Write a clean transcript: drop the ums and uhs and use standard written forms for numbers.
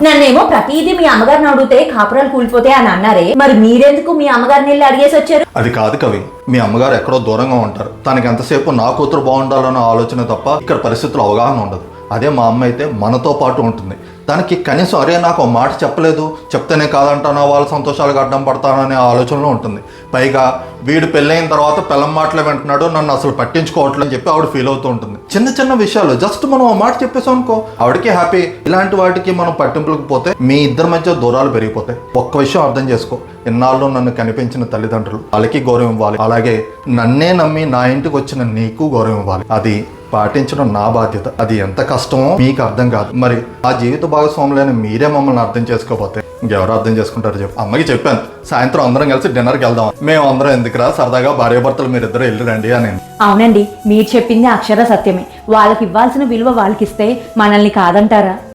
నన్నేమో ప్రతిదీ మీ అమ్మగారిని అడిగితే కాపురాలు కూలిపోతే అని అన్నారే, మరి మీరెందుకు మీ అమ్మగారిని వెళ్ళి అడిగేసి వచ్చారు? అది కాదు కవి, మీ అమ్మగారు ఎక్కడో దూరంగా ఉంటారు. తనకి ఎంతసేపు నా కూతురు బాగుండాలన్న ఆలోచన తప్ప ఇక్కడ పరిస్థితులు అవగాహన ఉండదు. అదే మా అమ్మ అయితే మనతో పాటు ఉంటుంది. దానికి కనీసం అరే నాకు ఒక మాట చెప్పలేదు, చెప్తేనే కాదంటానా వాళ్ళ సంతోషాలకు అడ్డం పడతాననే ఆలోచనలో ఉంటుంది. పైగా వీడు పెళ్ళైన తర్వాత పిల్లం మాటలే వింటున్నాడు, నన్ను అసలు పట్టించుకోవట్లేదు అని చెప్పి ఆవిడ ఫీల్ అవుతూ ఉంటుంది. చిన్న చిన్న విషయాలు జస్ట్ మనం ఆ మాట చెప్పేసాం అనుకో, ఆవిడకి హ్యాపీ. ఇలాంటి వాటికి మనం పట్టింపులకు పోతే మీ ఇద్దరి మధ్య దూరాలు పెరిగిపోతాయి. ఒక్క విషయం అర్థం చేసుకో, ఇన్నాళ్ళు నన్ను కనిపించిన తల్లిదండ్రులు వాళ్ళకి గౌరవం ఇవ్వాలి. అలాగే నన్నే నమ్మి నా ఇంటికి వచ్చిన నీకు గౌరవం ఇవ్వాలి. అది పాటించడం నా బాధ్యత. అది ఎంత కష్టమో మీకు అర్థం కాదు. మరి ఆ జీవిత భాగస్వాములైన మీరే మమ్మల్ని అర్థం చేసుకోకపోతే ఇంకెవరు అర్థం చేసుకుంటారు చెప్పు. అమ్మకి చెప్పాను సాయంత్రం అందరం కలిసి డిన్నర్కి వెళ్దాం. మేము అందరం ఎందుకురా, సరదాగా భార్యాభర్తలు మీరిద్దరు వెళ్ళి రండి అని. అవునండి, మీరు చెప్పింది అక్షర సత్యమే. వాళ్ళకి ఇవ్వాల్సిన విలువ వాళ్ళకి ఇస్తే మనల్ని కాదంటారా?